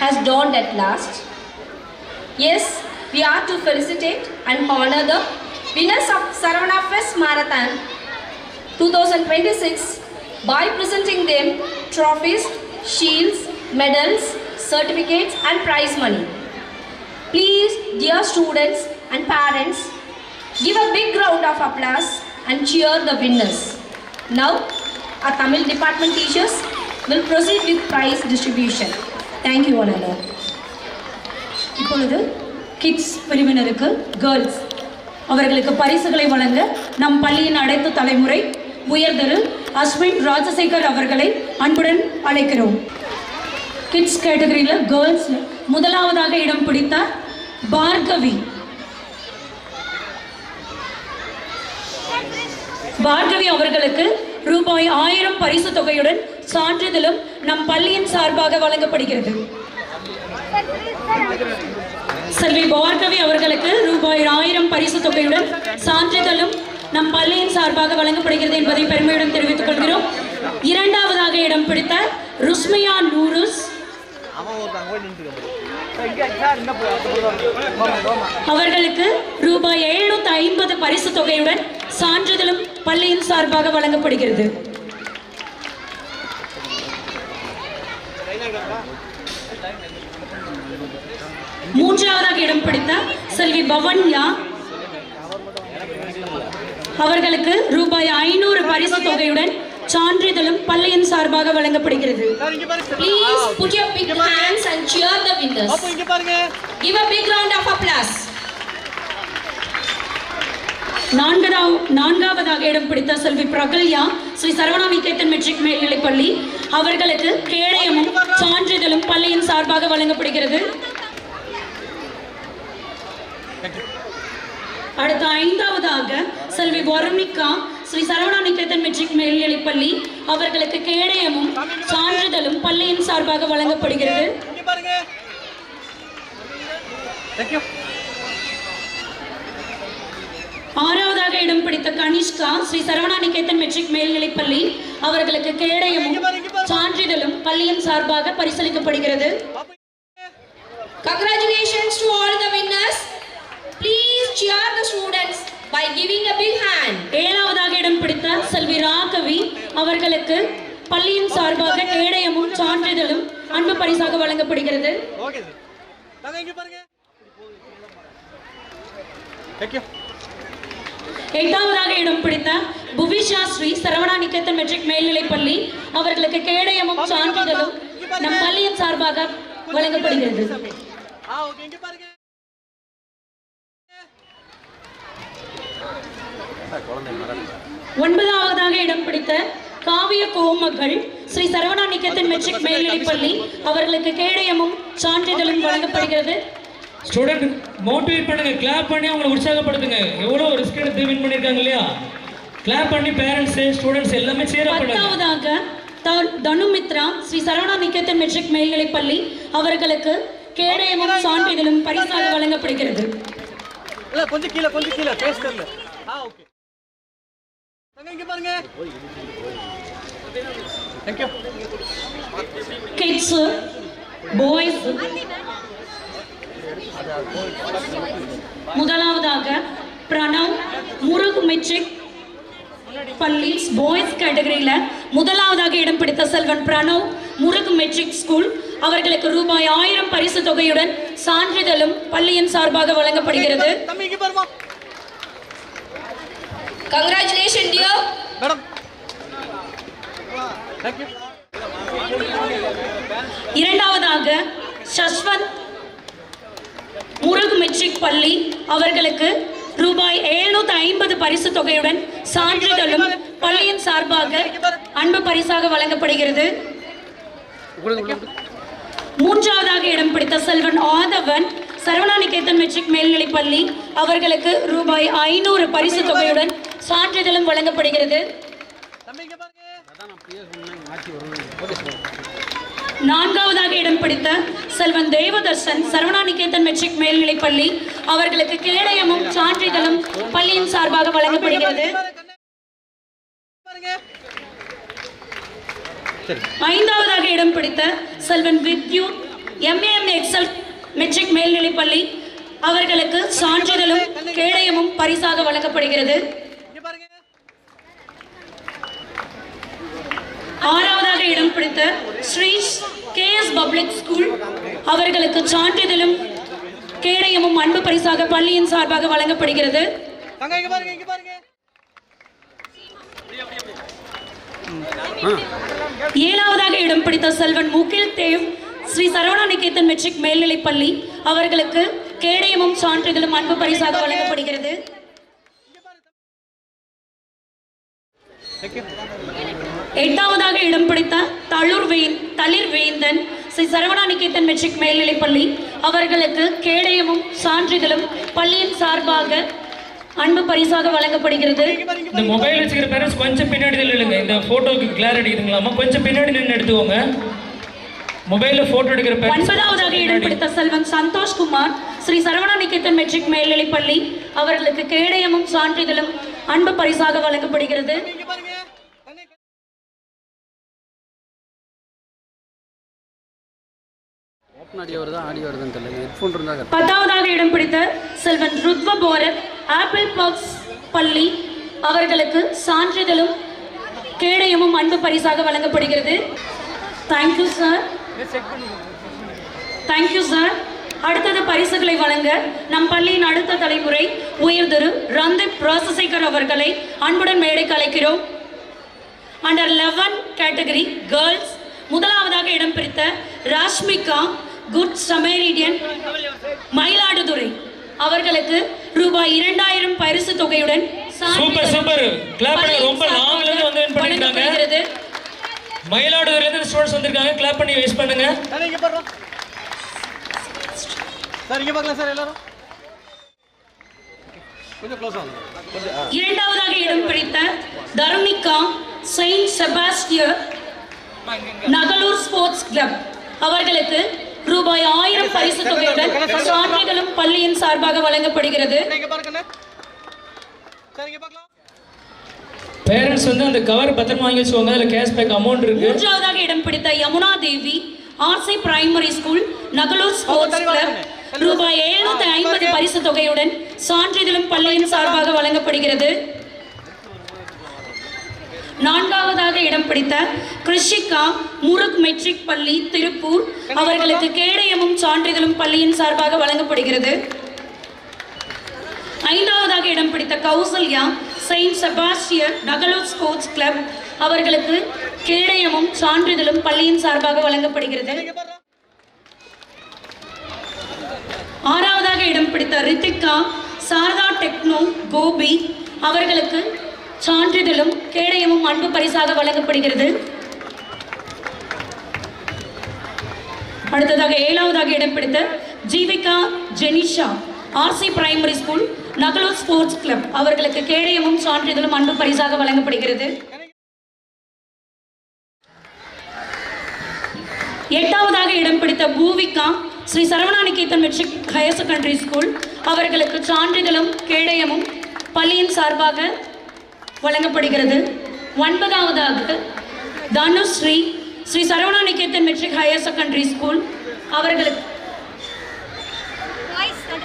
has dawned at last. Yes, we are to felicitate and honor the winners of Saravana Fest Marathon 2026 by presenting them trophies, shields, medals, certificates and prize money. Please, dear students and parents, give a big round of applause and cheer the winners. Now, our Tamil department teachers will proceed with prize distribution. Thank you all. இப்பொழுது kids பிரிவினருக்கு girls அவர்களுக்கு பரிசுகளை வழங்க நம் பள்ளியின் அனைத்து தலைமுறை உயர்திரு அஸ்வின் ராஜசேகர் அவர்களை அன்புடன் அழைக்கிறோம். கிட்ஸ் கேட்டகரியில் கேர்ள்ஸ் முதலாவதாக இடம் பிடித்த பார்கவி அவர்களுக்கு ரூபாய் 1000 பரிசு தொகையுடன் சான்றிதழும் நம் பள்ளியின் சார்பாக வழங்கப்படுகிறது. செல்வி பார்கவி அவர்களுக்கு ரூபாய் 1000 பரிசு தொகையுடன் சான்றிதழும் நம் பள்ளியின் சார்பாக வழங்கப்படுகிறது என்பதை பெருமையுடன் தெரிவித்துக் கொள்கிறோம். இரண்டாவதாக இடம் பிடித்த ருஸ்மியா நூருஸ் அவர்களுக்கு ரூபாய் 750 பரிசு தொகையுடன் சான்றிதழும் பள்ளியின் சார்பாக வழங்கப்படுகிறது. மூன்றாவதாக இடம் பிடித்த செல்வி பவன்யா அவர்களுக்கு ரூபாய் 500 பரிசு தொகையுடன் சான்றிதழும் பள்ளியின் சார்பாக வழங்கப்படுகிறது. Please put your big hands and cheer the winners. Give a big round of applause. நான்காவதாக இடம் பிடித்த செல்வி பிரகல்யா ஸ்ரீ சரவணா நிகேதன் மெட்ரிக் மேல்நிலைப் பள்ளி அவர்களுக்கு கேடயமும் சான்றிதழும் பள்ளியின் சார்பாக வழங்கப்படுகிறது. அடுத்த ஐந்தாவதாக செல்வி வருணிகா ஸ்ரீ சரவணா நிகேதன் மெட்ரிக் மேல்நிலைப் பள்ளி அவர்களுக்கு கேடயமும் சான்றிதழும் பள்ளியின் சார்பாக வழங்கப்படுகிறது. ஆறாவதாக இடம் பிடித்த கனிஷ்கா ஸ்ரீ சரவணா நிகேதன் மெட்ரிக் மேல்நிலைப் பள்ளி அவர்களுக்கு கேடயமும் சான்றிதழும் பள்ளியின் சார்பாக பரிசளிக்கப்படுகிறது. Congratulations to all the winners. Please cheer the students by giving a big hand. ஏழாவதாக இடம் பிடித்த செல்வி ராகவி அவர்களுக்கு பள்ளியின் சார்பாக கேடயமும் சான்றிதழும் அன்பு பரிசாக வழங்கப்படுகிறது. எட்டாவதாக இடம் பிடித்த புவிஷா ஸ்ரீ சரவணா நிகேதன் மெட்ரிக் மேல்நிலைப் பள்ளி அவர்களுக்கு கேடயமும் சான்றிதழும் நம் பள்ளியின் சார்பாக வழங்கப்படுகிறது. ஒன்பதாவதாக இடம் பிடித்த காவிய கோமகள் ஸ்ரீ சரவணா நிகேதன் மெட்ரிக் மேல்நிலைப் பள்ளி அவர்களுக்கு கேடயமும் சான்றிதழும் வழங்கப்படுகிறது. ஸ்டூடெண்ட் மோட்டிவேட் பண்ணுங்க, கிளாப் பண்ணி அவங்களை உற்சாகப்படுத்துங்க. எவ்வளோ ரிஸ்க் எடுத்து வின் பண்ணியிருக்காங்க இல்லையா? கிளாப் பண்ணி பேரண்ட்ஸ் ஸ்டூடெண்ட்ஸ் எல்லாமே சேர பண்ணுங்க. பத்தாவதாக தனுமித்ரா ஸ்ரீ சரவணா நிகேதன் மெட்ரிக் மேல்நிலைப் பள்ளி அவர்களுக்கு கேடயமும் சான்றிதழும் பரிசாக வழங்கப்படுகிறது. கொஞ்சம் கீழே பேஸ்ட் இல்ல. ஓகே இங்க பாருங்க. Thank you. Kids, boys. முதலாவதாக பிரணவ் முருகு மெட்ரிக் பள்ளி பாய்ஸ் கேட்டகரியில முதலாவதாக இடம் பிடித்த செல்வன் பிரணவ் முருகு மெட்ரிக் ஸ்கூல் அவர்களுக்கு ரூபாய் 1000 பரிசு தொகையுடன் சான்றிதழும் பள்ளியின் சார்பாக வழங்கப்படுகிறது. Congratulations dear madam. Thank you. இரண்டாவதாக சஷ்வந்த் முருகு மெட்ரிக் பள்ளி அவர்களுக்கு ரூபாய் 750 பரிசு தொகையுடன் சான்றிதழும் பள்ளியின் சார்பாக அன்பு பரிசாக வழங்கப்படுகிறது. மூன்றாவதாக இடம் பிடித்த செல்வன் ஆதவன் சரவணா நிகேதன் மெட்ரிக் மேல்நிலைப் பள்ளி அவர்களுக்கு ரூபாய் 500 பரிசு தொகையுடன் சான்றிதழும் வழங்கப்படுகிறது. நான்காவதாக இடம் பிடித்த செல்வன் தேவதர்சன் சரவணா நிகேதன் மெட்ரிக் மேல்நிலைப் பள்ளி அவர்களுக்கு கேடயமும் சான்றிதழும் பள்ளியின் சார்பாக வழங்கப்படுகிறது. ஐந்தாவதாக இடம் பிடித்த செல்வன் வித்யுத் எம்ஏஎம் எக்ஸல் மெட்ரிக் மேல்நிலைப்பள்ளி அவர்களுக்கு சான்றிதழும் கேடயமும் பரிசாக வழங்கப்படுகிறது. இங்க பாருங்க. ஆறாவதாக இடம் பிடித்த ஸ்ரீ KS பப்ளிக் ஸ்கூல் அவர்களுக்கு சான்றிதழும் கேடயமும் அன்பு பரிசாக பள்ளியின் சார்பாக வழங்கப்படுகிறது. தங்க இங்க பாருங்க, இங்க பாருங்க. ஏழாவதாக இடம் பிடித்த செல்வன் முகில் தேவ் ஸ்ரீ சரவணா நிகேதன் மெட்ரிக் மேல்நிலைப்பள்ளி அவர்களுக்கு கேடயமும் சான்றிதழும் அன்பு பரிசாக வழங்கப்படுகிறது. எட்டாவதாக இடம் பிடித்த தளிர் வேந்தன் ஸ்ரீ சரவணா நிகேதன் மெட்ரிக் மேல்நிலைப்பள்ளி அவர்களுக்கு கேடயமும் சான்றிதழும் பள்ளியின் சார்பாக அன்பு பரிசாக வழங்கப்படுகிறது. இந்த மொபைல் வச்சுக்கிற பேரண்ட்ஸ் கொஞ்சம் பின்னாடி இல்லைங்க, இந்த போட்டோக்கு கிளாரிட்டி இருக்குங்களாமா, கொஞ்சம் பின்னாடி நின்று எடுத்துக்கோங்க. மொபைல்ல போட்டோ எடுக்கிற பேரண்ட்ஸ். ஒன்பதாவதாக இடம் பிடித்த செல்வன் சந்தோஷ் குமார் ஸ்ரீ சரவணா நிகேதன் மெட்ரிக் மேல்நிலைப்பள்ளி அவர்களுக்கு கேடயமும் சான்றிதழும் அன்பு பரிசாக வழங்கப்படுகிறது. இங்க பாருங்க. பத்தாவதாக இடம் பிடித்த செல்வன் ருத்வ போரத் ஆப்பிள் பக்ஸ் பள்ளி அவர்களுக்கு சான்றிதழும் கேடயமும் அன்பு பரிசாக வழங்கப்படுகிறது. Thank you sir. Thank you sir. அடுத்தது பரிசுகளை வழங்க நம் பள்ளியின் அடுத்த தலைமுறை உயர்திரு ரந்தீப் ராசசேகர் அவர்களை அன்புடன் மேடைக்கு அழைக்கிறோம். அண்டர் 11 கேட்டகரி கேர்ள்ஸ் முதலாவதாக இடம் பிடித்த ராஷ்மிகா குட் சமேரிடியன் மயிலாடுதுறை அவர்களுக்கு ரூபாய் 2000 பரிசு தொகையுடன் சூப்பர் சூப்பர் கிளாப் பண்ணுங்க. ரொம்ப லாங்ல இருந்து வந்து வின் பண்ணிருக்காங்க. மயிலாடுதுறையில இருந்து ஸ்டூடண்ட்ஸ் வந்திருக்காங்க. கிளாப் பண்ணி வேஸ்ட் பண்ணுங்க. சார் இங்க பாருங்க. சார் இங்க பார்க்கலாம் சார் எல்லாரும். கொஞ்சம் க்ளோஸ் ஆகுங்க. இரண்டாவதாக இடம் பிடித்த Tarunika Saint செபாஸ்டியர் Nagalur sports club அவர்களுக்கு ரூபாய் 1000 பரிசு தொகையுடன் சான்றிதழும் பள்ளியின் சார்பாக வழங்கப்படுகிறது. இங்க பாருங்க. சார் இங்க பார்க்கலாம். பேரண்ட்ஸ் வந்து அந்த கவர் பத்திரமா வாங்கி வச்சுக்கோங்க. அதுல கேஷ்பேக் அமௌண்ட் இருக்கு. மூன்றாவதாக இடம் பிடித்த Yamuna Devi RC primary school Nagalur sports club ரூபாய் 750 பரிசு தொகையுடன் சான்றிதழும் பள்ளியின் சார்பாக வழங்கப்படுகிறது. நான்காவதாக இடம் பிடித்த கிருஷிகா முருக் மெட்ரிக் பள்ளி திருப்பூர் அவர்களுக்கு கேடயமும் சான்றிதழும் பள்ளியின் சார்பாக வழங்கப்படுகிறது. ஐந்தாவதாக இடம் பிடித்த Kausalya Saint செபாஸ்டியர் Nagalur sports club அவர்களுக்கு கேடயமும் சான்றிதழும் பள்ளியின் சார்பாக வழங்கப்படுகிறது. ஆறாவதாக இடம் பிடித்த ரித்திகா சாரதா டெக்னோ கோபி அவர்களுக்கு சான்றிதழும் கேடயமும் அன்பு பரிசாக வழங்கப்படுகிறது. அடுத்ததாக ஏழாவதாக இடம் பிடித்த Jeevika Jenisha RC primary school Nagalur sports club அவர்களுக்கு கேடயமும் சான்றிதழும் அன்பு பரிசாக வழங்கப்படுகிறது. எட்டாவதாக இடம் பிடித்த Poovika Sri Saravana Niketan matric higher secondary school அவர்களுக்கு சான்றிதழும் கேடயமும் பள்ளியின் சார்பாக வழங்கப்படுகிறது. ஒன்பதாவதாக Dhanushree Sri Saravana Niketan matric higher secondary school அவர்களுக்கு.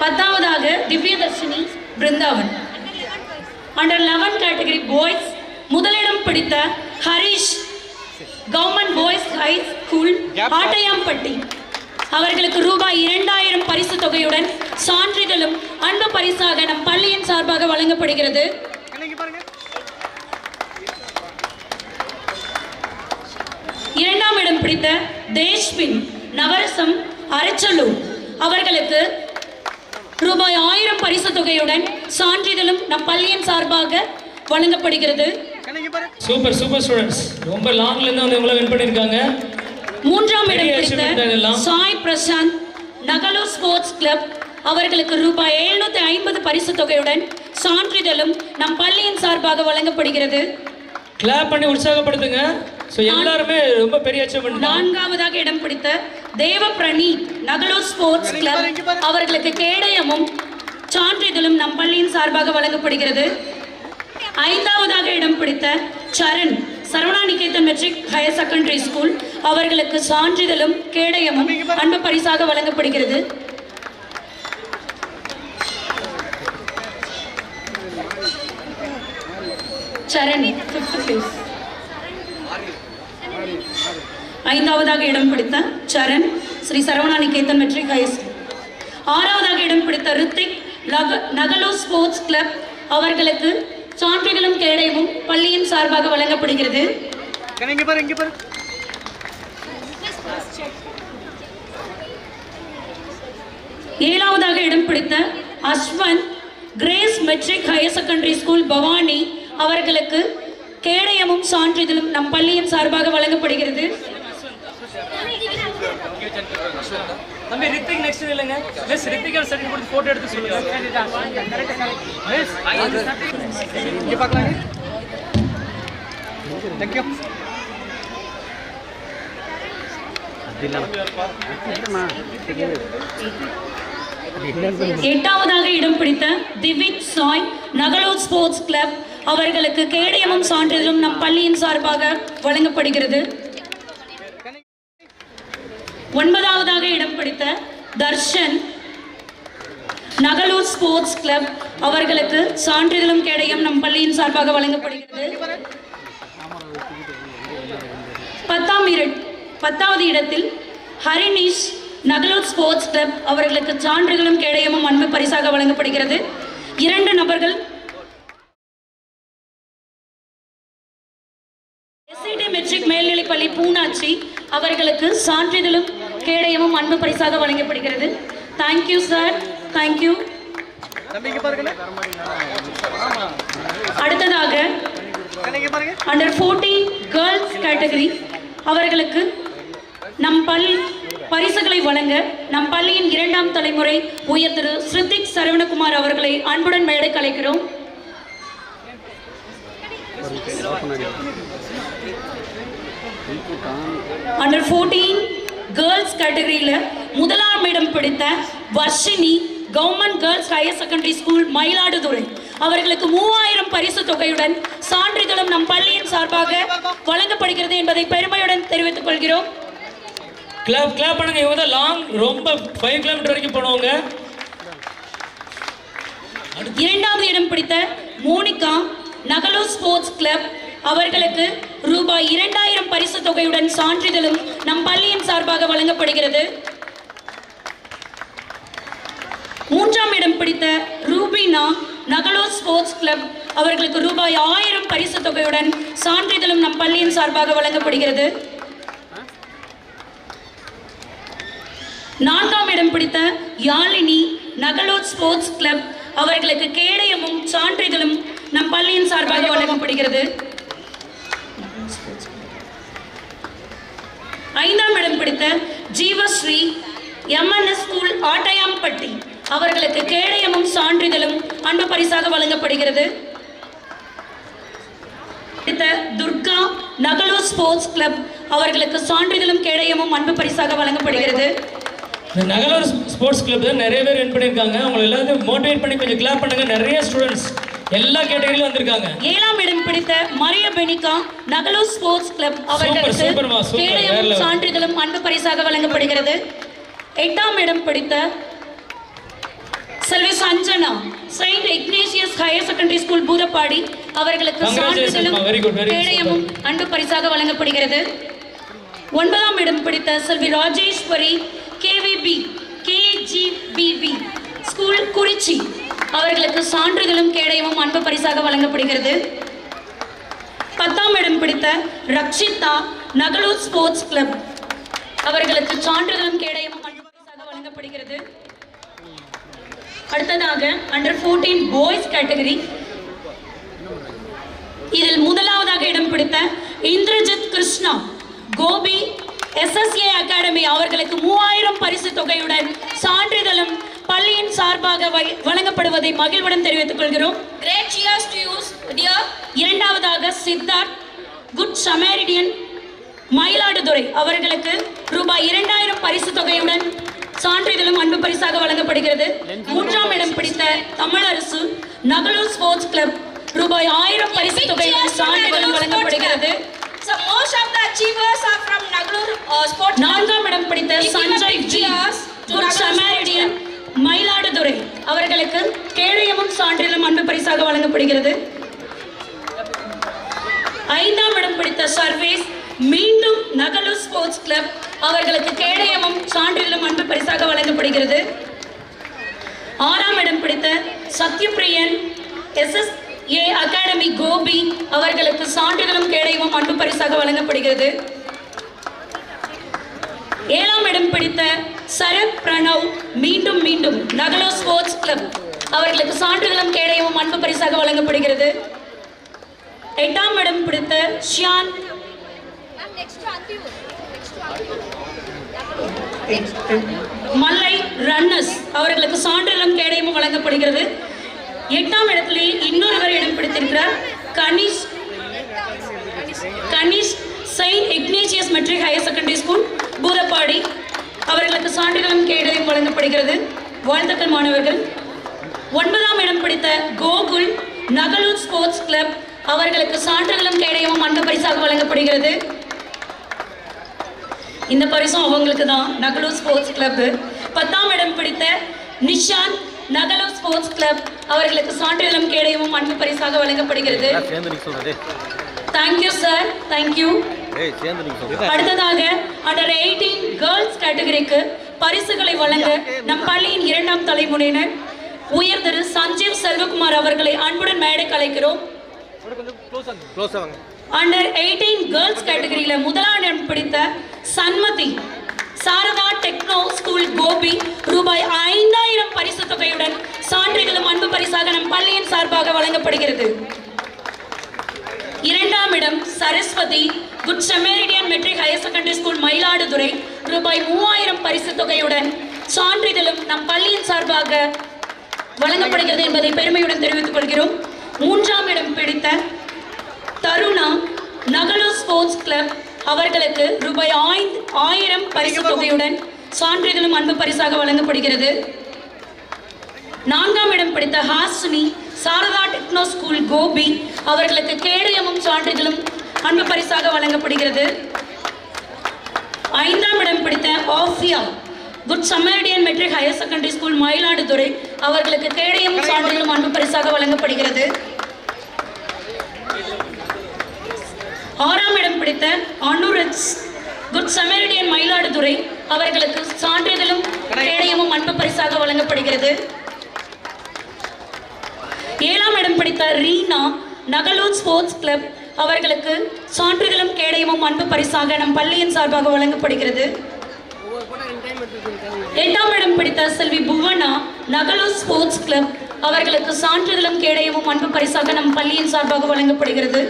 பத்தாவதாக Divyadharshini Brindavan under 11 category boys முதலிடம் பிடித்த Harish government boys high school Attayampatti அவர்களுக்கு ரூபாய் 2000 பரிசு தொகையுடன் சான்றிதழும் அன்பு பரிசாக நம் பள்ளியின் சார்பாக வழங்கப்படுகிறது. இரண்டாம் இடம் பிடித்த தேஷ்வின் நவரசம் அரச்சலூர் அவர்களுக்கு ரூபாய் 1000 பரிசு தொகையுடன் சான்றிதழும் நம் பள்ளியின் சார்பாக வழங்கப்படுகிறது. சூப்பர் சூப்பர் ஸ்டூடண்ட்ஸ் ரொம்ப லாங்ல இருந்து வந்து இவ்வளவு வின் பண்ணிருக்காங்க. மூன்றாம் இடம் பிடித்த சாய் பிரசாந்த் நகலூர் ஸ்போர்ட்ஸ் கிளப் அவர்களுக்கு ரூபாய் 750 பரிசு தொகையுடன் சான்றிதழும் நம் பள்ளியின் சார்பாக வழங்கப்படுகிறது. கிளாப் பண்ணி உற்சாகப்படுத்துங்க. சோ எல்லாரும் ரொம்ப பெரிய அச்சீவ்மென்ட். நான்காவதாக இடம் பிடித்த தேவபிரணி நகலூர் ஸ்போர்ட்ஸ் கிளப் அவர்களுக்கு கேடயமும் சான்றிதழும் நம் பள்ளியின் சார்பாக வழங்கப்படுகிறது. ஐந்தாவதாக இடம் பிடித்த Saran Saravana Niketan matric higher secondary school அவர்களுக்கு சான்றிதழும் கேடயமும் அன்பு பரிசாக வழங்கப்படுகிறது. சரண் 5th place. 5வது இடம் பிடித்த Saran Sri Saravana Niketan matric higher school. 6வது இடம் பிடித்த ரித்திக் நகலோ ஸ்போர்ட்ஸ் கிளப் அவர்களுக்கு சான்றிதழும் கேடயமும் பள்ளியின் சார்பாக வழங்கப்படுகிறது. 7வது இடம் பிடித்த Ashwanth Grace matric higher secondary school Bhavani அவர்களுக்கு கேடயமும் சான்றிதழும் நம் பள்ளியின் சார்பாக வழங்கப்படுகிறது. தம்பி ரித்திக் நெக்ஸ்ட் இல்லங்க மிஸ் ரித்திகா சர்டிபிகேட் போட்டோ எடுத்து சொல்லுங்க. மிஸ் இங்க பார்க்கலாங்க. Thank you. 8வது இடம் பிடித்த திவிக் சாய் நகலோ ஸ்போர்ட்ஸ் கிளப் அவர்களுக்கு கேடயமும் சான்றிதழும் நம் பள்ளியின் சார்பாக வழங்கப்படுகிறது. 9வது இடம் பிடித்த தர்ஷன் நகலூர் ஸ்போர்ட்ஸ் கிளப் அவர்களுக்கு சான்றிதழும் கேடயம் நம் பள்ளியின் சார்பாக வழங்கப்படுகிறது. 10வது இடத்தில் ஹரினிஷ் நகலூர் ஸ்போர்ட்ஸ் கிளப் அவர்களுக்கு சான்றிதழும் கேடயமும் அன்பு பரிசாக வழங்கப்படுகிறது. 2 நபர்கள் SIT மெட்ரிக் மேல்நிலைப்பள்ளி பூனாச்சி அவர்களுக்கு சான்றிதழும் கேடயமும் அன்பு பரிசாக வழங்கப்படுகிறது. Thank you sir, thank you. அடுத்ததாக அண்டர் 14 கேர்ள்ஸ் கேட்டகரி அவர்களுக்கு நம் பரிசுகளை வழங்க நம் பள்ளியின் 2ஆம் தலைமுறை உயர் திரு ஸ்ருதிக் சரவணகுமார் அவர்களை அன்புடன் மேடைக்கு அழைக்கிறோம். அண்டர் 14 கேர்ள்ஸ் கேட்டகரியில் 1ஆம் இடம் பிடித்த Varshini government girls higher secondary school Mayiladuthurai அவர்களுக்கு 3000 பரிசு தொகையுடன் சான்றிதழும் நம் பள்ளியின் சார்பாக வழங்கப்படுகிறது என்பதை பெருமையுடன் தெரிவித்துக் கொள்கிறோம். கிளாப் பண்ணுங்க. இவங்க தான் லாங் ரொம்ப 5 கிலோமீட்டர் வரைக்கும் போனவங்க. 2வது இடம் பிடித்த மோனிகா நகலோ ஸ்போர்ட்ஸ் கிளப் அவர்களுக்கு ரூபாய் 2000 பரிசு தொகையுடன் சான்றிதழும் நம் பள்ளியின் சார்பாக வழங்கப்படுகிறது. 3ஆம் இடம் பிடித்த ரூபினா நகலோ ஸ்போர்ட்ஸ் கிளப் அவர்களுக்கு ரூபாய் 1000 பரிசு தொகையுடன் சான்றிதழும் நம் பள்ளியின் சார்பாக வழங்கப்படுகிறது. 4ஆம் இடம் பிடித்த யாழினி நகலோ ஸ்போர்ட்ஸ் கிளப் அவர்களுக்கு கேடயமும் சான்றிதழும் நம் பள்ளியின் சார்பாக வழங்கப்படுகிறது. 5ஆம் இடம் பிடித்த ஜீவஸ்ரீ MNS ஸ்கூல் ஆட்டையாம்பட்டி அவர்களுக்கு கேடயமும் சான்றிதழும் அன்பு பரிசாக வழங்கப்படுகிறது. துர்கா நகலோ ஸ்போர்ட்ஸ் கிளப் அவர்களுக்கு சான்றிதழும் கேடயமும் அன்பு பரிசாக வழங்கப்படுகிறது. நகலூர் ஸ்போர்ட்ஸ் கிளப் நிறைய பேர் வின் பண்ணியிருக்காங்க. அவங்க எல்லாத்தையும் மோட்டிவேட் பண்ணி கொஞ்சம் கிளாப் பண்ணுங்க. நிறைய ஸ்டூடெண்ட்ஸ் எல்லா கேட்டகரியிலும் வந்திருக்காங்க. 7ஆம் இடம் பிடித்த மரிய பெனிகா நகலூர் ஸ்போர்ட்ஸ் கிளப் அவர்களுக்கு கேடயமும் சான்றிதழும் அன்பு பரிசாக வழங்கப்படுகிறது. 8ஆம் இடம் பிடித்த செல்வி Sanjana Saint Ignatius higher secondary school Boothapadi அவர்களுக்கு சான்றிதழும் கேடயமும் அன்பு பரிசாக வழங்கப்படுகிறது. 9ஆம் இடம் பிடித்த செல்வி ராஜேஸ்வரி KGBV ஸ்கூல் குறிச்சி அவர்களுக்கு சான்றிதழும் கேடயமும் அன்பு பரிசாக வழங்கப்படுகிறது. 10ஆம் இடம் பிடித்த ரக்ஷிதா நகலூர் ஸ்போர்ட்ஸ் கிளப் அவர்களுக்கு சான்றிதழும் கேடயமும் அன்பு பரிசாக வழங்கப்படுகிறது. அடுத்ததாக அண்டர் 14 பாய்ஸ் கேட்டகரி இதில் 1ஆவதாக இடம் பிடித்த இந்திரஜித் கிருஷ்ணா கோபி SSA அகாடமி அவர்களுக்கு 3000 பரிசு தொகையுடன் சான்றிதழும் பள்ளியின் சார்பாக வழங்கப்படுவதை மகிழ்வுடன் தெரிவித்துக் கொள்கிறோம். Great cheers to you, dear. 2ஆவதாக சித்தார்த் குட் சமரிடியன் மயிலாடுதுறை அவர்களுக்கு ரூபாய் 2000 பரிசு தொகையுடன் சான்றிதழும் அன்பு பரிசாக வழங்கப்படுகிறது. 3ஆம் இடம் பிடித்த தமிழரசு நகலூர் ஸ்போர்ட்ஸ் கிளப் ரூபாய் 1000 பரிசு தொகையுடன் சான்றிதழும் வழங்கப்படுகிறது. So most of the achievers are from Nagalur Sports. நான்காம் இடம் பிடித்த சஞ்சய் ஜி குட் சமாரிடியன் மயிலாடுதுறை அவர்களுக்கு கேடயமும் சான்றிதழும் அன்பு பரிசாக வழங்கப்படுகிறது. ஐந்தாம் இடம் பிடித்த சர்வேஸ் மீண்டும் நகலூர் ஸ்போர்ட்ஸ் கிளப் அவர்களுக்கு கேடயமும் சான்றிதழும் அன்பு பரிசாக வழங்கப்படுகிறது. ஆறாம் இடம் பிடித்த சத்யபிரியன் SSA அகாடமி கோபி அவர்களுக்கு சான்றிதழும் கேடயமும் அன்பு பரிசாக வழங்கப்படுகிறது. ஏழாம் இடம் பிடித்த சரத் பிரணவ் மீண்டும் நகலூர் ஸ்போர்ட்ஸ் கிளப் அவர்களுக்கு சான்றிதழும் கேடயமும் அன்பு பரிசாக வழங்கப்படுகிறது. எட்டாம் இடம் பிடித்த ஷியான் மல்லை ரன்னர்ஸ் அவர்களுக்கு சான்றிதழும் கேடயமும் வழங்கப்படுகிறது. எட்டாம் இடத்திலே இன்னொருவர் இடம் பிடித்திருக்கிறார். Kanish Saint Ignatius matric higher secondary school Boothapadi அவர்களுக்கு சான்றிதழும் கேடயம் வழங்கப்படுகிறது. வாழ்த்துக்கள் மாணவர்கள். ஒன்பதாம் இடம் பிடித்த கோகுல் நகலூர் ஸ்போர்ட்ஸ் கிளப் அவர்களுக்கு சான்றிதழும் கேடயமும் அன்பு பரிசாக வழங்கப்படுகிறது. இந்த பரிசும் அவங்களுக்கு தான், நகலூர் ஸ்போர்ட்ஸ் கிளப். பத்தாம் இடம் பிடித்த நிஷாந்த் நகலூர் ஸ்போர்ட்ஸ் கிளப் அவர்களுக்கு சான்றிதழும் கேடயமும் அன்பு பரிசாக வழங்கப்படுகிறது. Thank you sir, thank you. அடுத்ததாக அண்டர் 18 கேர்ள்ஸ் கேட்டகரிக்கு பரிசுகளை வழங்க நம் பள்ளியின் இரண்டாம் தலைமுறையினர் உயர் திரு சஞ்சீவ் செல்வகுமார் அவர்களை அன்புடன் மேடைக்கு அழைக்கிறோம். அண்டர் 18 கேர்ள்ஸ் கேட்டகரியில முதலாம் இடம் பிடித்த சன்மதி சாரதா டெக்னோ ஸ்கூல் கோபி ரூபாய் 5000 பரிசு தொகையுடன் சான்றிதழும் அன்பு பரிசாக நம் பள்ளியின் சார்பாக வழங்கப்படுகிறது. இரண்டாம் இடம் Saraswathi good Samaritan matric higher secondary school Mayiladuthurai ரூபாய் 3000 பரிசு தொகையுடன் சான்றிதழும் நம் பள்ளியின் சார்பாக வழங்கப்படுகிறது என்பதை பெருமையுடன் தெரிவித்துக் கொள்கிறோம். மூன்றாம் இடம் பிடித்த தருணா நகலூர் ஸ்போர்ட்ஸ் கிளப் அவர்களுக்கு ரூபாய் 1000 பரிசு தொகையுடன் சான்றிதழும் அன்பு பரிசாக வழங்கப்படுகிறது. நான்காம் இடம் பிடித்த ஹாசினி சாரதா டெக்னோ ஸ்கூல் கோபி அவர்களுக்கு கேடயமும் சான்றிதழும் அன்பு பரிசாக வழங்கப்படுகிறது. ஐந்தாம் இடம் பிடித்த Afiya good Samaritan matric higher secondary school Mayiladuthurai அவர்களுக்கு கேடயமும் சான்றிதழும் அன்பு பரிசாக வழங்கப்படுகிறது. ஆறாம் இடம் பிடித்த அனுரஜ் குட் சமாரிடியன் மயிலாடுதுறை அவர்களுக்கு சான்றிதழும் கேடயமும் அன்பு பரிசாக வழங்கப்படுகிறது. ஏழாம் இடம் பிடித்த ரீனா நகலூர் ஸ்போர்ட்ஸ் கிளப் அவர்களுக்கு சான்றிதழும் கேடயமும் அன்பு பரிசாக நம் பள்ளியின் சார்பாக வழங்கப்படுகிறது. எட்டாம் இடம் பிடித்த செல்வி புவனா நகலூர் ஸ்போர்ட்ஸ் கிளப் அவர்களுக்கு சான்றிதழும் கேடயமும் அன்பு பரிசாக நம் பள்ளியின் சார்பாக வழங்கப்படுகிறது.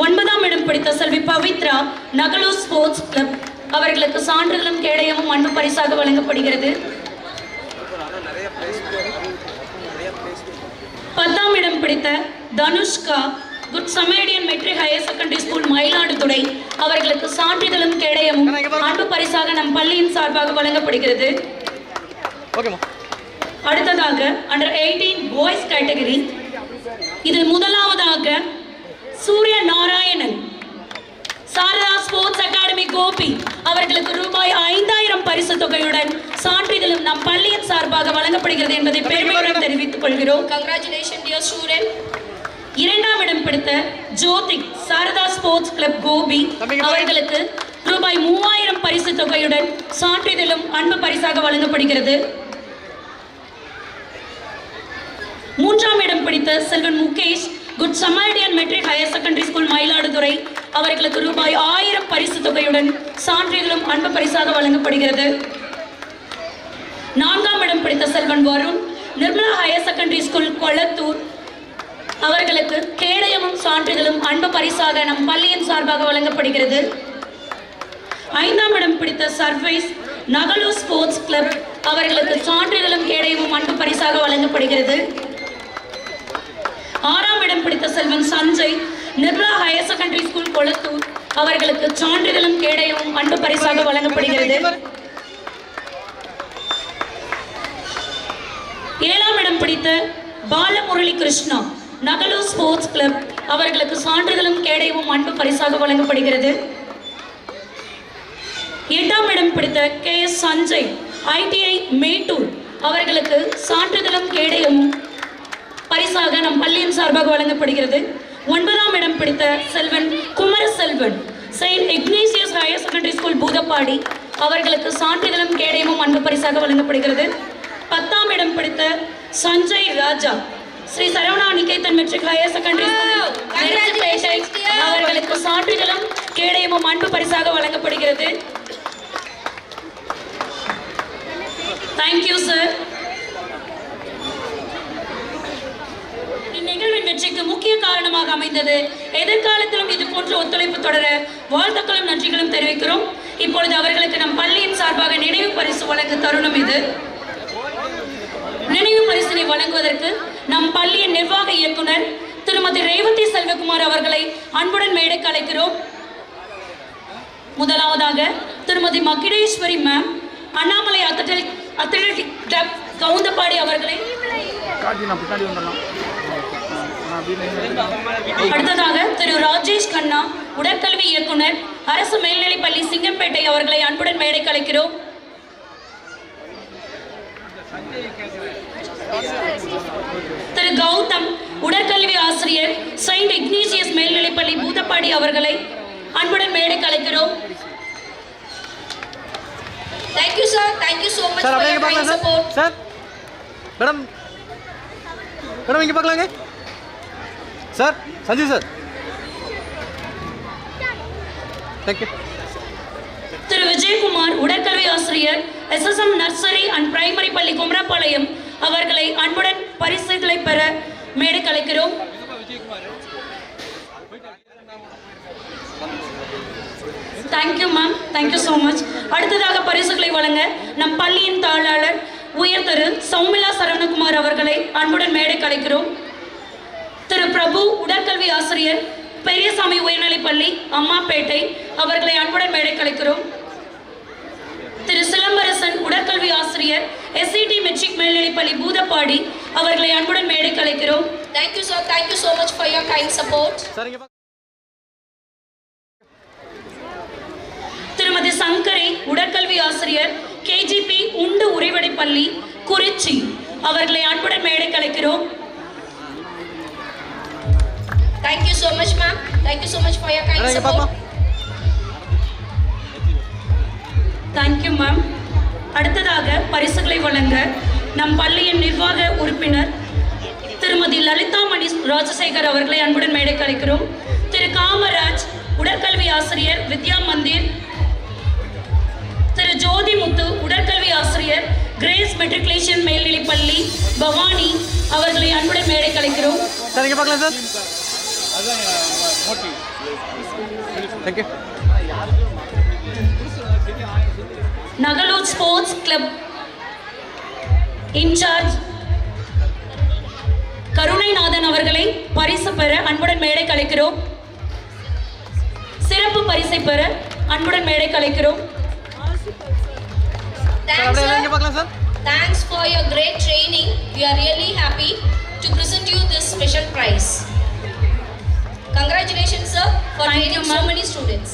ஒன்பதாம் இடம் பிடித்த செல்வி பவித்ரா நகலூர் ஸ்போர்ட்ஸ் கிளப் அவர்களுக்கு சான்றிதழும் கேடயமும் அன்பு பரிசாக வழங்கப்படுகிறது. பத்தாம் இடம் பிடித்த Dhanushka good Samaritan matric higher secondary school Mayiladuthurai அவர்களுக்கு சான்றிதழும் கேடயமும் அன்பு பரிசாக நம் பள்ளியின் சார்பாக வழங்கப்படுகிறது. அடுத்ததாக அண்டர் 18 பாய்ஸ் கேட்டகரி இதில் முதலாவதாக சூரிய நாராயணன் சாரதா ஸ்போர்ட்ஸ் அகாடமி கோபி அவர்களுக்கு ரூபாய் 5000 பரிசு தொகையுடன் சான்றிதழும் நம் பள்ளியின் சார்பாக வழங்கப்படுகிறது என்பதை பெருமையுடன் தெரிவித்துக் கொள்கிறோம். Congratulations dear student. இரண்டாம் இடம் பிடித்த ஜோதிக் சாரதா ஸ்போர்ட்ஸ் கிளப் கோபி அவர்களுக்கு ரூபாய் 3000 பரிசு தொகையுடன் சான்றிதழும் அன்பு பரிசாக வழங்கப்படுகிறது. மூன்றாம் இடம் பிடித்த செல்வன் Mukesh good Samaritan matric higher secondary school Mayiladuthurai அவர்களுக்கு ரூபாய் 1000 பரிசு தொகையுடன் சான்றிதழும் அன்பு பரிசாக வழங்கப்படுகிறது. நான்காம் இடம் பிடித்த Selvan Varun Nirmala higher secondary school Kolathur அவர்களுக்கு கேடயமும் சான்றிதழும் அன்பு பரிசாக நம் பள்ளியின் சார்பாக வழங்கப்படுகிறது. ஐந்தாம் இடம் பிடித்த சர்வேஸ் நகலூர் ஸ்போர்ட்ஸ் கிளப் அவர்களுக்கு சான்றிதழும் கேடயமும் அன்பு பரிசாக வழங்கப்படுகிறது. ஆறாம் இடம் பிடித்த Selvan Sanjay Nirmala higher secondary school Kolathur அவர்களுக்கு சான்றிதழும் கேடயமும் அன்பு பரிசாக வழங்கப்படுகிறது. ஏழாம் இடம் பிடித்த பாலமுரளி கிருஷ்ணா நகலூர் ஸ்போர்ட்ஸ் கிளப் அவர்களுக்கு சான்றிதழும் கேடயமும் அன்பு பரிசாக வழங்கப்படுகிறது. 8ஆம் இடம் பிடித்த KS சஞ்சய் ITI மேட்டூர் அவர்களுக்கு சான்றிதழும் கேடயமும் பரிசாக நம் பள்ளியின் சார்பாக வழங்கப்படுகிறது. 9ஆம் இடம் பிடித்த செல்வன் Kumaraselvan Saint Ignatius higher secondary school Boothapadi அவர்களுக்கு சான்றிதழும் கேடயமும் அன்பு பரிசாக வழங்கப்படுகிறது. 10ஆம் இடம் பிடித்த Sanjay Raja Sri Saravana Niketan matric higher secondary school அவர்களுக்கு சான்றிதழும் கேடயமும் அன்பு பரிசாக வழங்கப்படுகிறது. Thank you sir. இந்நிகழ்வின் வெற்றிக்கு முக்கிய காரணமாக அமைந்தது. எதிர்காலத்திலும் இது போன்ற ஒத்துழைப்பு தொடர வாழ்த்துக்களும் நன்றிகளும் தெரிவிக்கிறோம். இப்பொழுது அவர்களுக்கு நம் பள்ளியின் சார்பாக நினைவு பரிசு வழங்கும் தருணம் இது. நினைவு பரிசினை வழங்குவதற்கு நம் பள்ளியின் நிர்வாக இயக்குனர் திருமதி ரேவதி செல்வகுமார் அவர்களை அன்புடன் மேடைக்கு அழைக்கிறோம். முதலாவதாக திருமதி Magideswari ma'am Annamalai athletic club Kavundapadi அவர்களை, அடுத்ததாக திரு ராஜேஷ் கண்ணா உடற்கல்வி இயக்குனர் அரசு மேல்நிலைப்பள்ளி சிங்கம்பேட்டை அவர்களை அன்புடன் மேடைக்கு அழைக்கிறோம். திரு கௌதம் உடற்கல்வி ஆசிரியர் செயின்ட் இக்னேசியஸ் மேல்நிலைப்பள்ளி பூதப்பாடி அவர்களை அன்புடன் மேடைக்கு அழைக்கிறோம். Thank you sir, thank you so much for your kind support. Sir madam madam இங்கே பார்க்கலாங்க சார். Sanjay sir thank you. திரு விஜயகுமார் உடற்கல்வி ஆசிரியர் SSM நர்சரி அண்ட் பிரைமரி பள்ளி குமரபாளையம் அவர்களை அன்புடன் பரிசுகளை பெற மேடைக்கு அழைக்கிறோம். Thank you ma'am, thank you so much. அடுத்ததாக பரிசுகளை வழங்க நம் பள்ளியின் தாளாளர் உயர் திரு சௌமிலா சரவணகுமார் அவர்களை அன்புடன் மேடைக்கு அழைக்கிறோம். திரு பிரபு உடற்கல்வி ஆசிரியர் பெரியசாமி உயர்நிலைப்பள்ளி அம்மாப்பேட்டை அவர்களை அன்புடன் மேடைக்கு அழைக்கிறோம். திரு சிலம்பரசன் உடற்கல்வி ஆசிரியர் SCT மெட்ரிக் மேல்நிலைப்பள்ளி பூதப்பாடி அவர்களை அன்புடன் மேடைக்கு அழைக்கிறோம். Thank you sir, thank you so much for your kind support. திருமதி சங்கரி உடற்கல்வி ஆசிரியர் KGP உண்டு உறைவடைப்பள்ளி குறிச்சி அவர்களை அன்புடன் மேடைக்கு அழைக்கிறோம். Thank you so much ma'am, thank you so much for your kind support. Thank you ma'am. அடுத்ததாக பரிசுகளை வழங்க நம் பள்ளியின் நிர்வாக உறுப்பினர் திருமதி லலிதா மணி ராஜசேகர் அவர்களை அன்புடன் மேடைக்கு அழைக்கிறோம். திரு காமராஜ் உடற்கல்வி ஆசிரியர் வித்யா மந்திர், திரு ஜோதி முத்து உடற்கல்வி ஆசிரியர் கிரேஸ் மெட்ரிகுலேஷன் மேல்நிலைப்பள்ளி பவானி அவர்களை அன்புடன் மேடைக்கு அழைக்கிறோம். சார் இங்கே பார்க்கலாம் sir. Thank you. Nagalur sports club incharge Karunainathan அவர்களை பரிசு பெற அன்புடன் மேடைக்கு அழைக்கிறோம். சிறப்பு பரிசை பெற அன்புடன் மேடைக்கு அழைக்கிறோம். Thanks sir. Thanks for your great training. We are really happy to present you this special prize. Congratulations sir for training so many students.